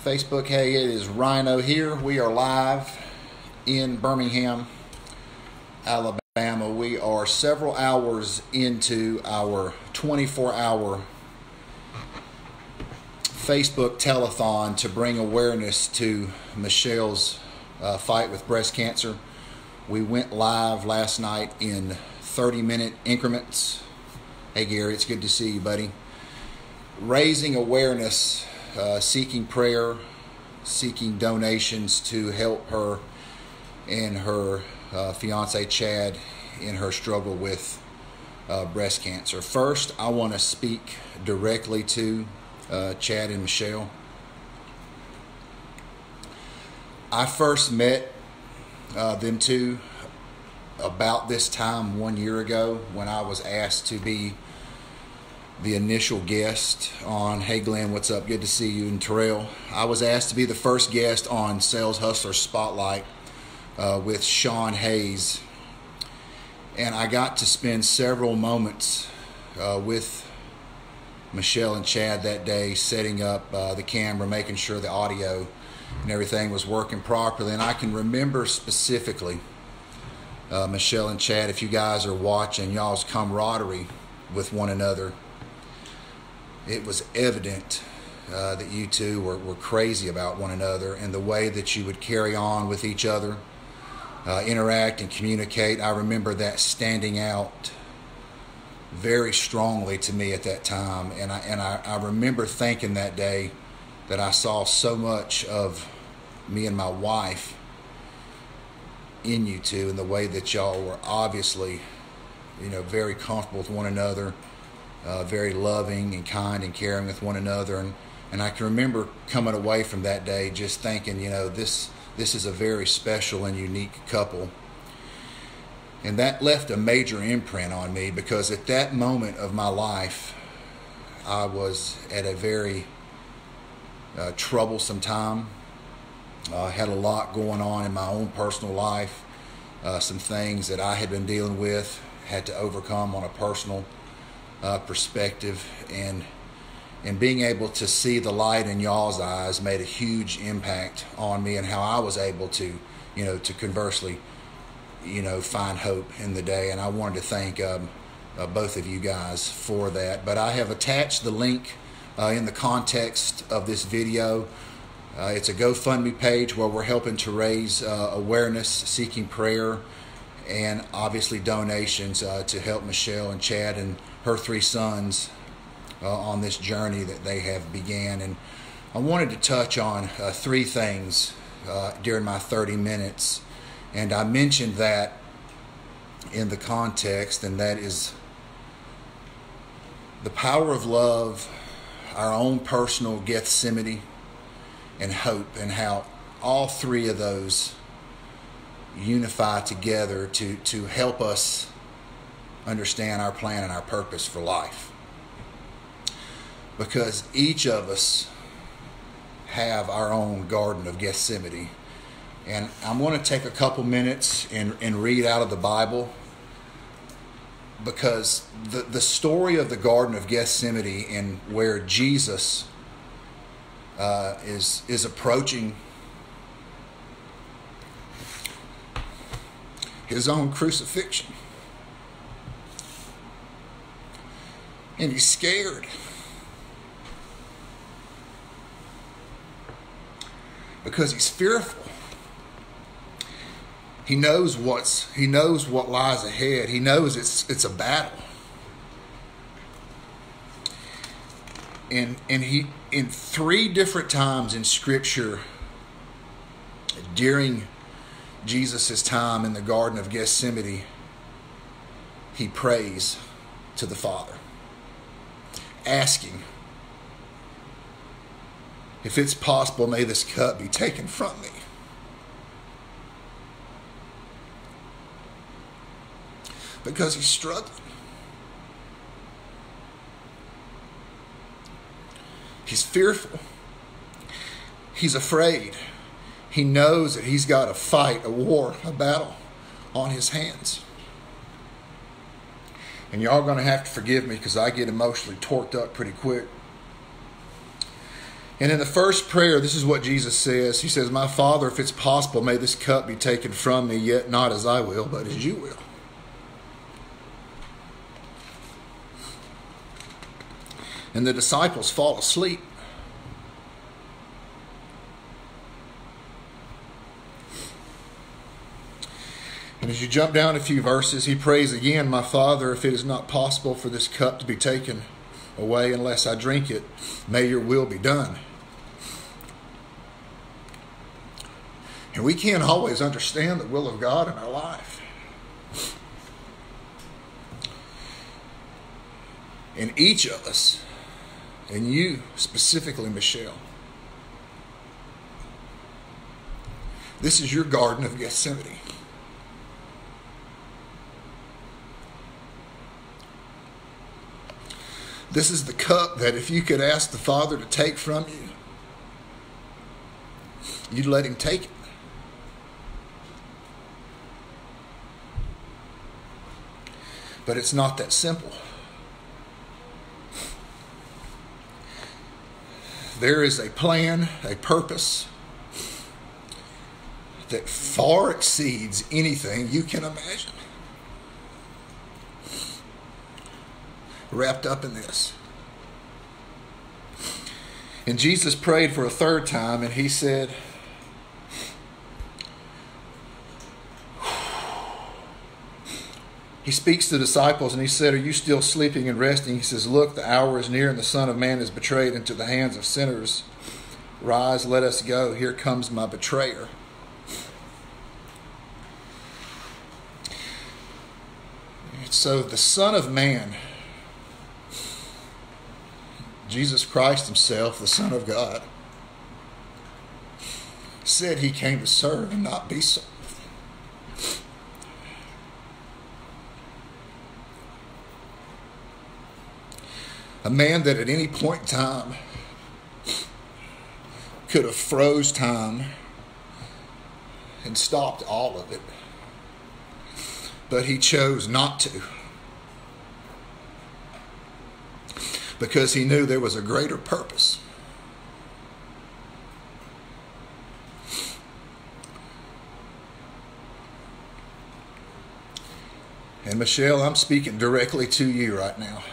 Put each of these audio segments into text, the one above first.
Facebook. Hey, it is Rhino here. We are live in Birmingham, Alabama. We are several hours into our 24-hour Facebook telethon to bring awareness to Michelle's fight with breast cancer. We went live last night in 30-minute increments. Hey, Gary, it's good to see you, buddy. Raising awareness, seeking prayer, seeking donations to help her and her fiance Chad in her struggle with breast cancer. First, I want to speak directly to Chad and Michelle. I first met them two about this time 1 year ago when I was asked to be the initial guest on Hey Glenn, what's up? Good to see you. And Terrell. I was asked to be the first guest on Sales Hustler Spotlight with Sean Hayes. And I got to spend several moments with Michelle and Chad that day, setting up the camera, making sure the audio and everything was working properly. And I can remember specifically, Michelle and Chad, if you guys are watching, y'all's camaraderie with one another. It was evident that you two were crazy about one another, and the way that you would carry on with each other, interact and communicate. I remember that standing out very strongly to me at that time, and I remember thinking that day that I saw so much of me and my wife in you two, and the way that y'all were obviously, very comfortable with one another, very loving and kind and caring with one another, and I can remember coming away from that day just thinking, this is a very special and unique couple. And that left a major imprint on me, because at that moment of my life, I was at a very troublesome time. I had a lot going on in my own personal life, some things that I had been dealing with, had to overcome on a personal perspective, and being able to see the light in y'all's eyes made a huge impact on me, and how I was able to, to conversely, find hope in the day. And I wanted to thank both of you guys for that. But I have attached the link in the context of this video. It's a GoFundMe page where we're helping to raise awareness, seeking prayer, and obviously donations to help Michelle and Chad and her three sons on this journey that they have began. And I wanted to touch on three things during my 30 minutes. And I mentioned that in the context, and that is the power of love, our own personal Gethsemane, and hope, and how all three of those unify together to help us understand our plan and our purpose for life. Because each of us have our own Garden of Gethsemane. And I'm going to take a couple minutes and read out of the Bible, because the story of the Garden of Gethsemane, and where Jesus is approaching his own crucifixion, and he's scared because he's fearful. He knows what lies ahead. He knows it's a battle. And he, in three different times in Scripture during Jesus' time in the Garden of Gethsemane, he prays to the Father, asking, if it's possible, may this cup be taken from me. Because he's struggling. He's fearful. He's afraid. He knows that he's got a fight, a war, a battle on his hands. And y'all going to have to forgive me because I get emotionally torqued up pretty quick. And in the first prayer, this is what Jesus says. He says, "My Father, if it's possible, may this cup be taken from me, yet not as I will, but as you will." And the disciples fall asleep. And as you jump down a few verses, he prays again, "My Father, if it is not possible for this cup to be taken away unless I drink it, may your will be done." And we can't always understand the will of God in our life. And each of us, and you specifically, Michelle, this is your Garden of Gethsemane. This is the cup that if you could ask the Father to take from you, you'd let him take it. But it's not that simple. There is a plan, a purpose that far exceeds anything you can imagine wrapped up in this. And Jesus prayed for a third time, and he said, he speaks to the disciples and he said, "Are you still sleeping and resting?" He says, "Look, the hour is near and the Son of Man is betrayed into the hands of sinners. Rise, let us go. Here comes my betrayer." So the Son of Man, Jesus Christ himself, the Son of God, said he came to serve and not be served. A man that at any point in time could have froze time and stopped all of it. But he chose not to. Because he knew there was a greater purpose. And Michelle, I'm speaking directly to you right now.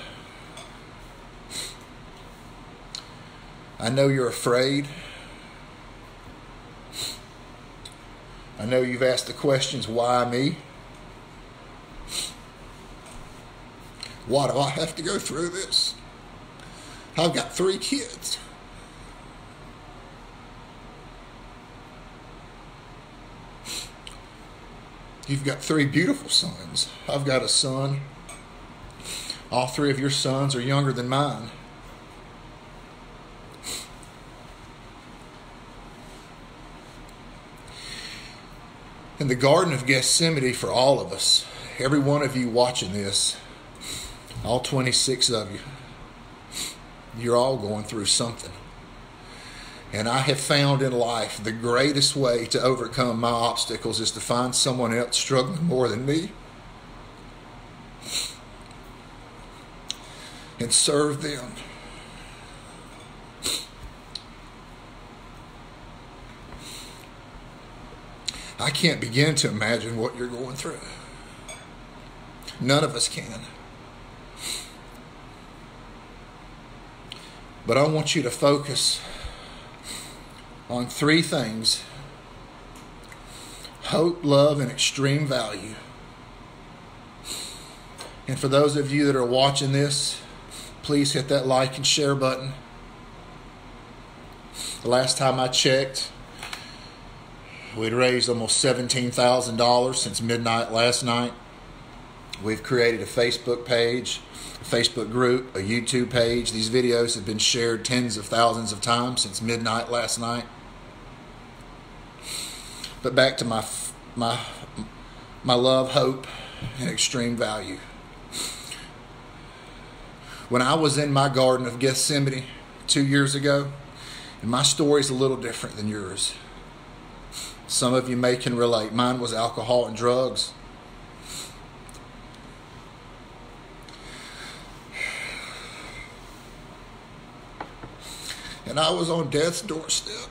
I know you're afraid. I know you've asked the questions, why me? Why do I have to go through this? I've got 3 kids. You've got 3 beautiful sons. I've got a son. All 3 of your sons are younger than mine. In the Garden of Gethsemane, for all of us, every one of you watching this, all 26 of you, you're all going through something. And I have found in life the greatest way to overcome my obstacles is to find someone else struggling more than me and serve them. I can't begin to imagine what you're going through. None of us can. But I want you to focus on 3 things: hope, love, and extreme value. And for those of you that are watching this, please hit that like and share button. The last time I checked, we'd raised almost $17,000 since midnight last night. We've created a Facebook page, a Facebook group, a YouTube page. These videos have been shared tens of thousands of times since midnight last night. But back to my love, hope, and extreme value. When I was in my Garden of Gethsemane 2 years ago, and my story's a little different than yours. Some of you may can relate. Mine was alcohol and drugs. and I was on death's doorstep.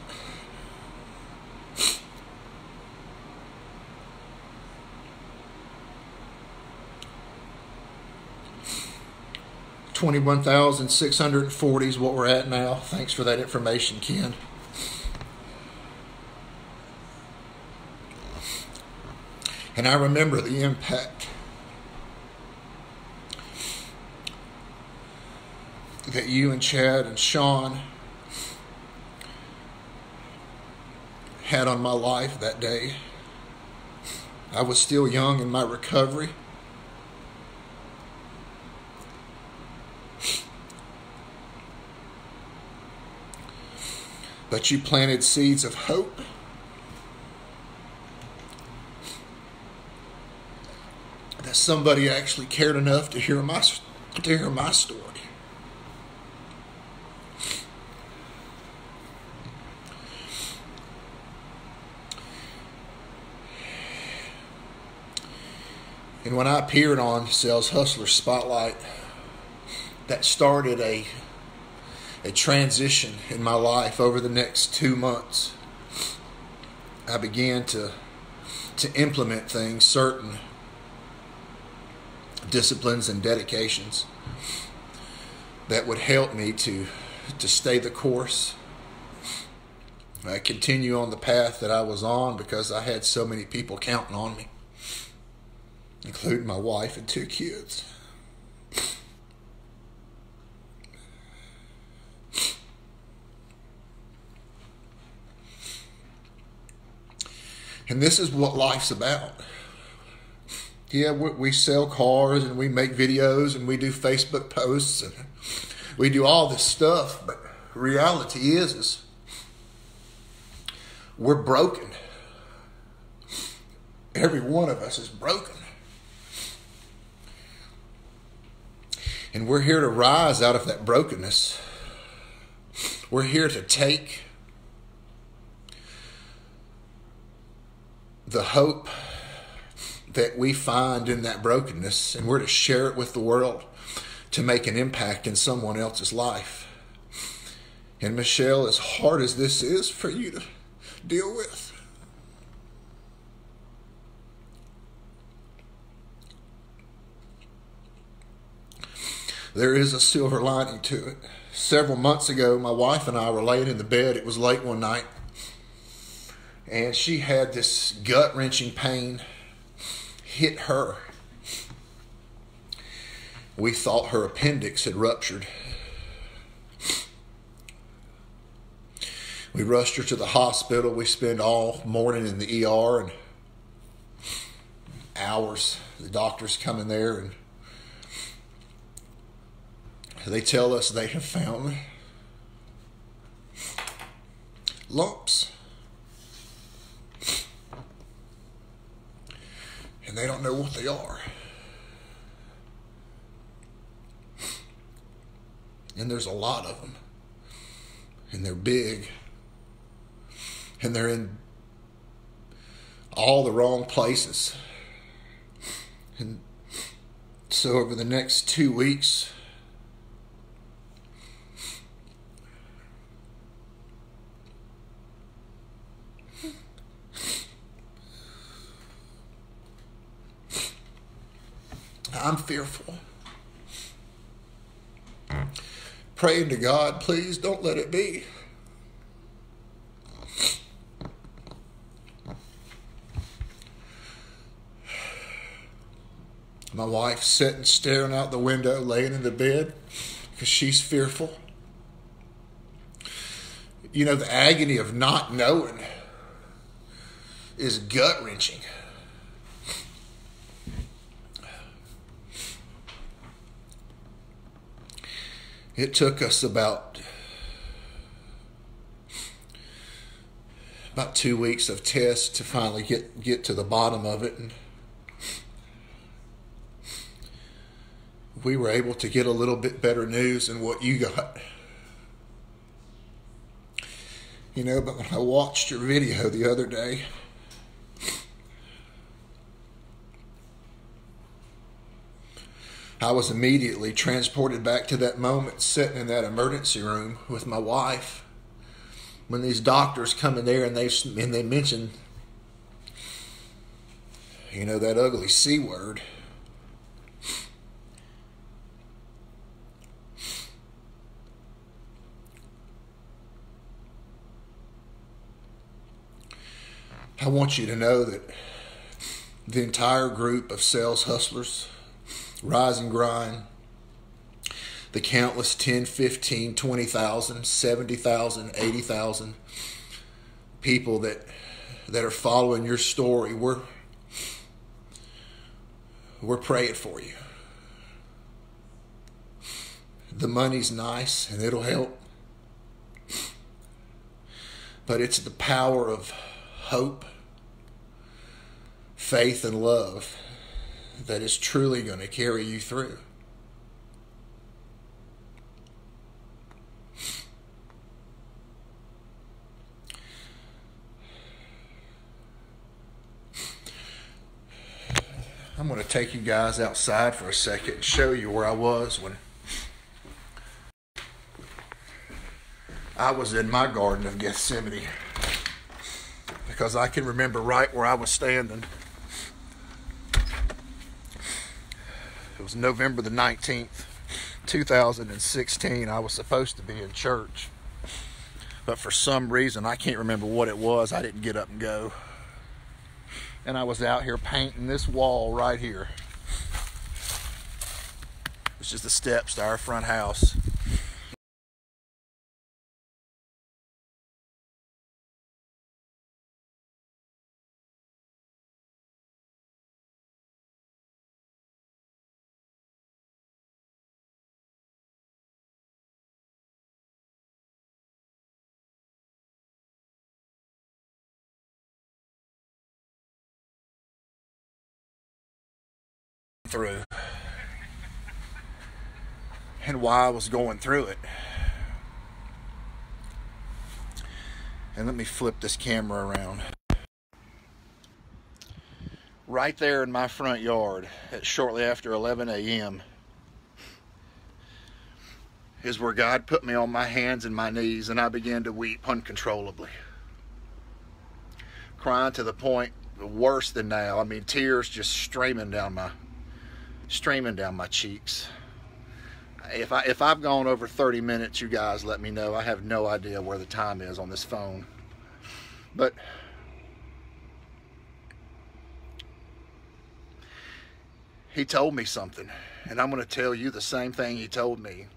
$21,640 is what we're at now. Thanks for that information, Ken. And I remember the impact that you and Chad and Sean had on my life that day. I was still young in my recovery. But you planted seeds of hope. That somebody actually cared enough to hear my story. And when I appeared on Sales Hustler Spotlight, that started a transition in my life over the next 2 months. I began to implement things, certain disciplines and dedications that would help me to stay the course. I continue on the path that I was on because I had so many people counting on me, including my wife and 2 kids. And this is what life's about. Yeah, we sell cars and we make videos and we do Facebook posts and we do all this stuff. But reality is we're broken. Every one of us is broken. And we're here to rise out of that brokenness. We're here to take the hope that we find in that brokenness, and we're to share it with the world to make an impact in someone else's life. And Michelle, as hard as this is for you to deal with, there is a silver lining to it. Several months ago, my wife and I were laying in the bed. It was late one night, and she had this gut-wrenching pain hit her. We thought her appendix had ruptured. We rushed her to the hospital. We spent all morning in the ER and hours. The doctors come in there and they tell us they have found lumps. And they don't know what they are. And there's a lot of them. And they're big. And they're in all the wrong places. And so over the next 2 weeks, I'm fearful. Praying to God, please don't let it be. My wife's sitting staring out the window, laying in the bed because she's fearful. You know, the agony of not knowing is gut-wrenching. It took us about 2 weeks of tests to finally get to the bottom of it. And we were able to get a little bit better news than what you got. You know, but when I watched your video the other day, I was immediately transported back to that moment sitting in that emergency room with my wife. when these doctors come in there and they mention, you know, that ugly C word, I want you to know that the entire group of sales hustlers, rise and grind, the countless 10, 15, 20,000, 70,000, 80,000 people that are following your story, we're praying for you. The money's nice and it'll help, but it's the power of hope, faith, and love that is truly going to carry you through. I'm going to take you guys outside for a second and show you where I was when I was in my Garden of Gethsemane, because I can remember right where I was standing. It was November the 19th, 2016. I was supposed to be in church, but for some reason, I can't remember what it was, I didn't get up and go. And I was out here painting this wall right here, which is the steps to our front house. Through, and why I was going through it. And let me flip this camera around. Right there in my front yard at shortly after 11 a.m. is where God put me on my hands and my knees, and I began to weep uncontrollably, crying to the point worse than now. I mean, tears just streaming down my cheeks. If I've gone over 30 minutes, you guys let me know. I have no idea where the time is on this phone. But he told me something, and I'm going to tell you the same thing he told me.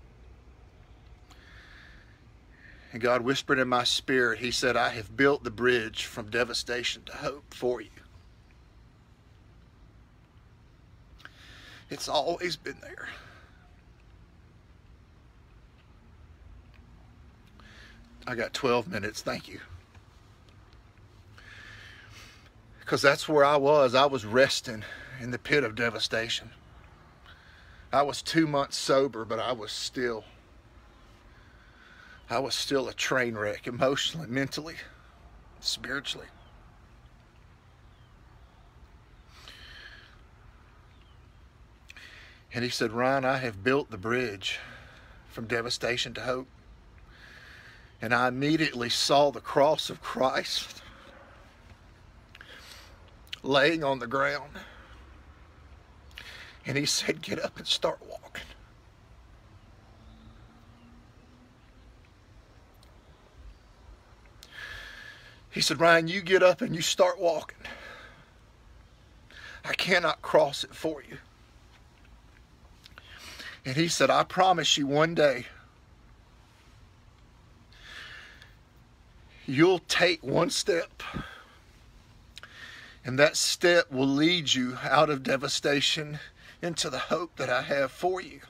And God whispered in my spirit, he said, I have built the bridge from devastation to hope for you. It's always been there. I got 12 minutes, thank you. Because that's where I was. I was resting in the pit of devastation. I was 2 months sober, but I was still a train wreck, emotionally, mentally, spiritually. And he said, Ryan, I have built the bridge from devastation to hope. And I immediately saw the cross of Christ laying on the ground. And he said, get up and start walking. He said, Ryan, you get up and you start walking. I cannot cross it for you. And he said, I promise you one day, you'll take one step, and that step will lead you out of devastation into the hope that I have for you.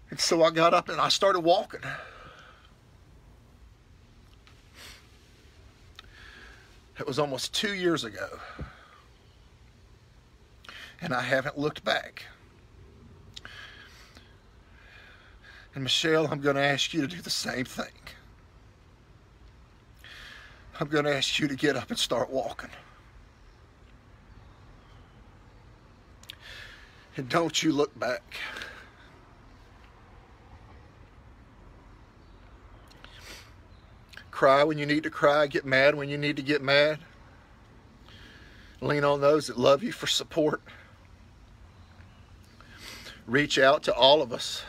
And so I got up and I started walking. It was almost 2 years ago. And I haven't looked back. And Michelle, I'm going to ask you to do the same thing. I'm going to ask you to get up and start walking. And don't you look back. Cry when you need to cry. Get mad when you need to get mad. Lean on those that love you for support. Reach out to all of us.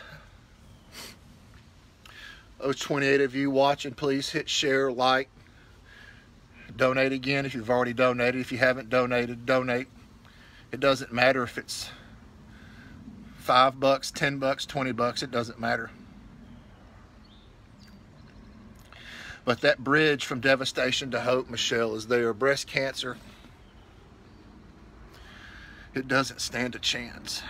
Those 28 of you watching, please hit share, like, donate again if you've already donated. If you haven't donated, donate. It doesn't matter if it's $5, $10, $20, it doesn't matter. But that bridge from devastation to hope, Michelle, is there. Breast cancer, it doesn't stand a chance.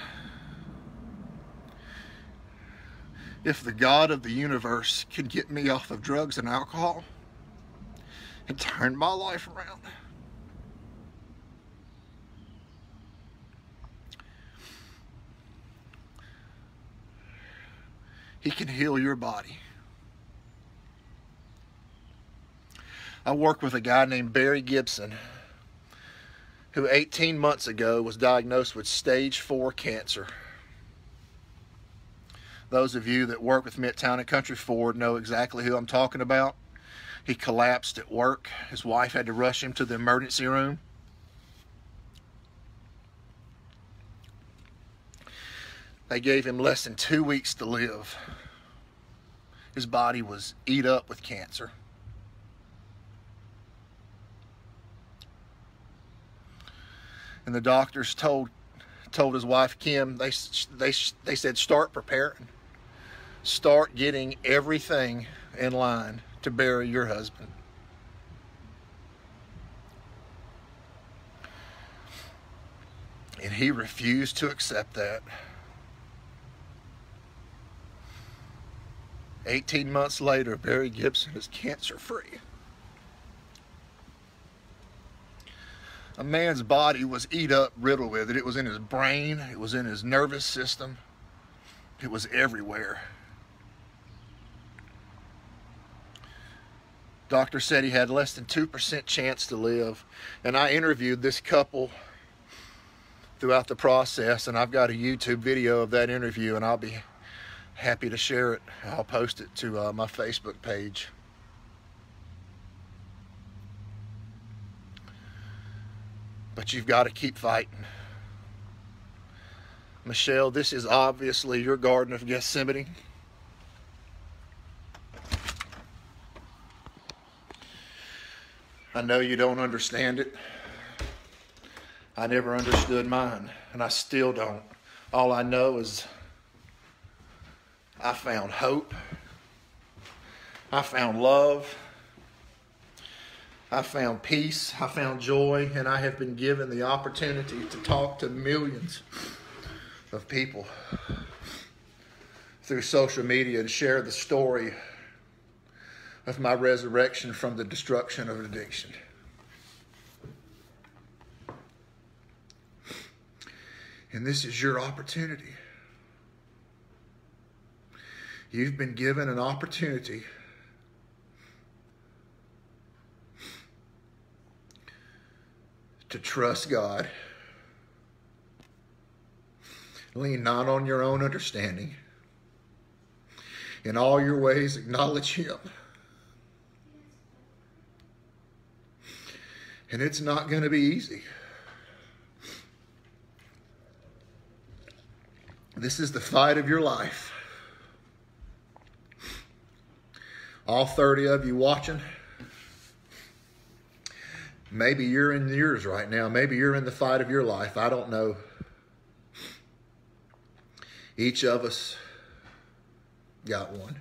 If the God of the universe can get me off of drugs and alcohol and turn my life around, He can heal your body. I work with a guy named Barry Gibson, who 18 months ago was diagnosed with stage 4 cancer. Those of you that work with me at Town and Country Ford know exactly who I'm talking about. He collapsed at work. His wife had to rush him to the emergency room. They gave him less than 2 weeks to live. His body was eat up with cancer. And the doctors told his wife, Kim, they said, start preparing. Start getting everything in line to bury your husband. And he refused to accept that. 18 months later, Barry Gibson is cancer-free. A man's body was eat up, riddled with it. It was in his brain. It was in his nervous system. It was everywhere. Doctor said he had less than 2% chance to live. And I interviewed this couple throughout the process, and I've got a YouTube video of that interview, and I'll be happy to share it. I'll post it to my Facebook page. But you've got to keep fighting. Michelle, this is obviously your Garden of Gethsemane. I know you don't understand it. I never understood mine, and I still don't. All I know is I found hope. I found love. I found peace, I found joy, and I have been given the opportunity to talk to millions of people through social media and share the story of my resurrection from the destruction of addiction. And this is your opportunity. You've been given an opportunity to trust God. Lean not on your own understanding. In all your ways, acknowledge Him. And it's not going to be easy. This is the fight of your life. All 30 of you watching, maybe you're in yours right now. Maybe you're in the fight of your life. I don't know. Each of us got one.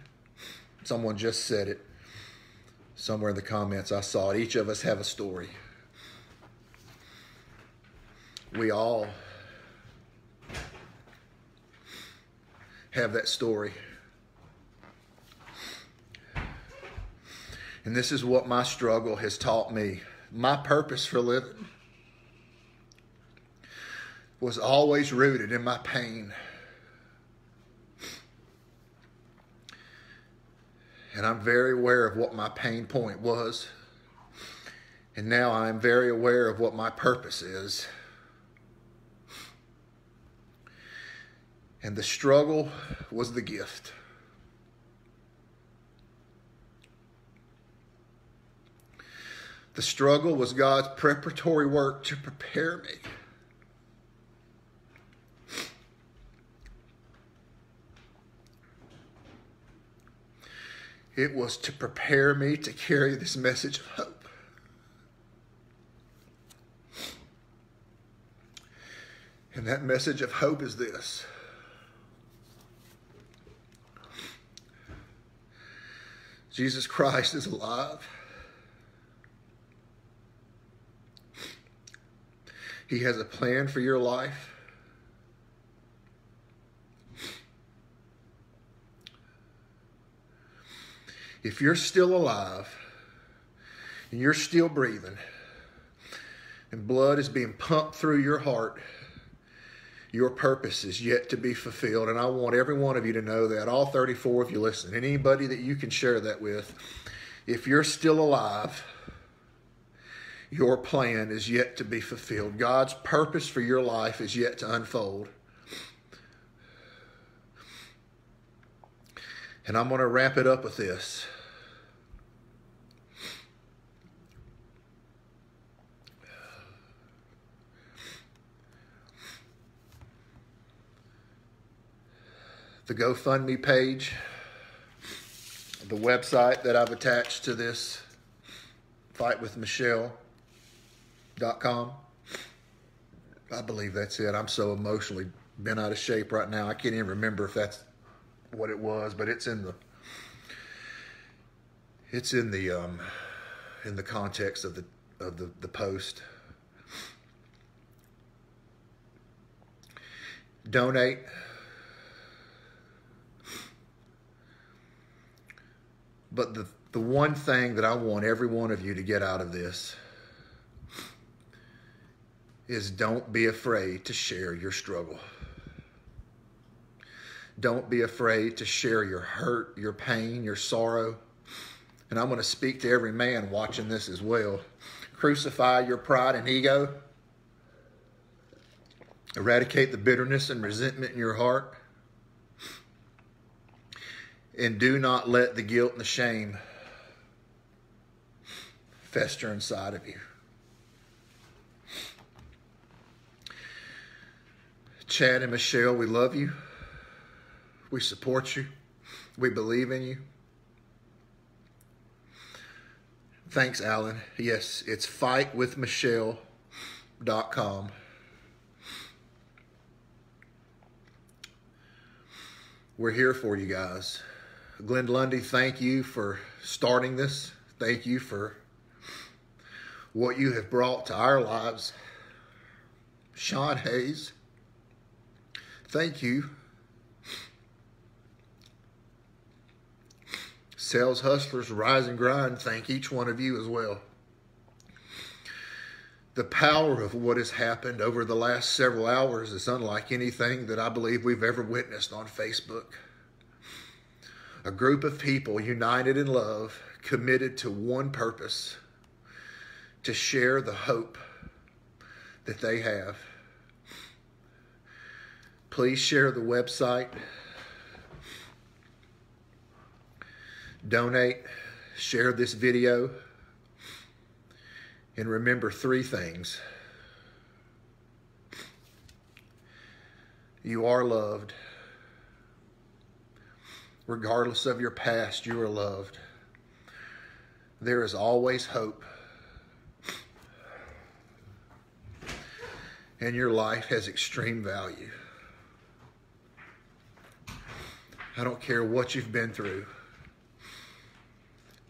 Someone just said it. Somewhere in the comments I saw it. Each of us have a story. We all have that story. And this is what my struggle has taught me. My purpose for living was always rooted in my pain. And I'm very aware of what my pain point was. And now I'm very aware of what my purpose is. And the struggle was the gift. The struggle was God's preparatory work to prepare me. It was to prepare me to carry this message of hope. And that message of hope is this: Jesus Christ is alive. He has a plan for your life. If you're still alive and you're still breathing and blood is being pumped through your heart, your purpose is yet to be fulfilled. And I want every one of you to know that, all 34 of you listening, anybody that you can share that with, if you're still alive, your plan is yet to be fulfilled. God's purpose for your life is yet to unfold. And I'm going to wrap it up with this. The GoFundMe page, the website that I've attached to this, fightwithmichelle.com. I believe that's it. I'm so emotionally bent out of shape right now. I can't even remember if that's what it was, but it's in the context of the post. Donate. But the one thing that I want every one of you to get out of this is don't be afraid to share your struggle. Don't be afraid to share your hurt, your pain, your sorrow. And I'm going to speak to every man watching this as well. Crucify your pride and ego. Eradicate the bitterness and resentment in your heart. And do not let the guilt and the shame fester inside of you. Chad and Michelle, we love you. We support you. We believe in you. Thanks, Alan. Yes, it's fightwithmichelle.com. We're here for you guys. Glenn Lundy, thank you for starting this. Thank you for what you have brought to our lives. Sean Hayes, thank you. Sales Hustlers, Rise and Grind, thank each one of you as well. The power of what has happened over the last several hours is unlike anything that I believe we've ever witnessed on Facebook. A group of people united in love, committed to one purpose, to share the hope that they have. Please share the website. Donate. Share this video. And remember 3 things. You are loved. Regardless of your past, you are loved. There is always hope. And your life has extreme value. I don't care what you've been through.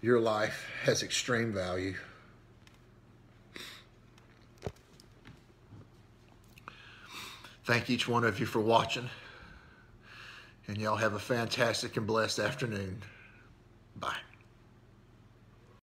Your life has extreme value. Thank each one of you for watching. And y'all have a fantastic and blessed afternoon.